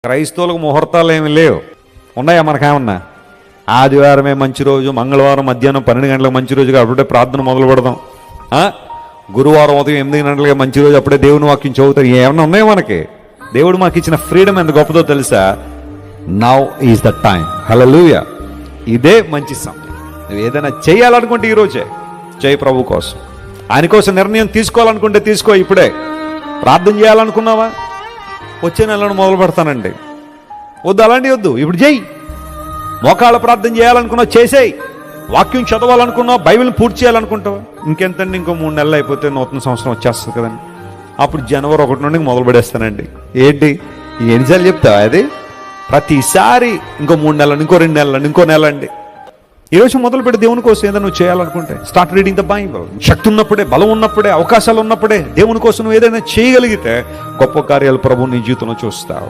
క్రైస్తవులకు ముహూర్తాలు ఏమి లేవు. ఉన్నాయా? మనకేమన్నా ఆదివారమే మంచి రోజు, మంగళవారం మధ్యాహ్నం 12 గంటలకు మంచి రోజుగా అప్పుడే ప్రార్థన మొదలు పెడదాం, గురువారం ఉదయం 8 గంటలకి మంచి రోజు అప్పుడే దేవుని వాక్యం చదువుతారు. ఏమన్నా ఉన్నాయో మనకి? దేవుడు మాకు ఇచ్చిన ఫ్రీడమ్ ఎంత గొప్పదో తెలుసా? Now is the time. Hallelujah. ఇదే మంచి సమయం. నువ్వు ఏదైనా చేయాలనుకుంటే ఈరోజే చేయి. ప్రభు కోసం, ఆయన కోసం నిర్ణయం తీసుకోవాలనుకుంటే తీసుకో. ఇప్పుడే ప్రార్థన చేయాలనుకున్నావా? వచ్చే నెలను మొదలు పెడతానండి. వద్దు, అలాంటివి వద్దు. ఇప్పుడు చేయి. మోకాళ్ళ ప్రార్థన చేయాలనుకున్నావు, చేసేయి. వాక్యం చదవాలనుకున్నావు, బైబిల్ని పూర్తి చేయాలనుకుంటావు, ఇంకెంతండి, ఇంకో 3 నెలలు అయిపోతే నూతన సంవత్సరం వచ్చేస్తుంది కదండి. అప్పుడు జనవరి 1 నుండి మొదలు పెడేస్తానండి. ఏంటి ఎన్నిసార్లు చెప్తావా? అది ప్రతిసారి ఇంకో 3 నెలలు, ఇంకో 2 నెలలు, ఇంకో నెల అండి. ఈరోజు మొదలు పెట్టి దేవుని కోసం ఏదైనా నువ్వు చేయాలనుకుంటే స్టార్ట్ రీడింగ్ ద బైబిల్. శక్తి ఉన్నప్పుడే, బలం ఉన్నప్పుడే, అవకాశాలు ఉన్నప్పుడే దేవుని కోసం నువ్వు ఏదైనా చేయగలిగితే గొప్ప కార్యాలు ప్రభు నీ జీవితంలో చూస్తావు.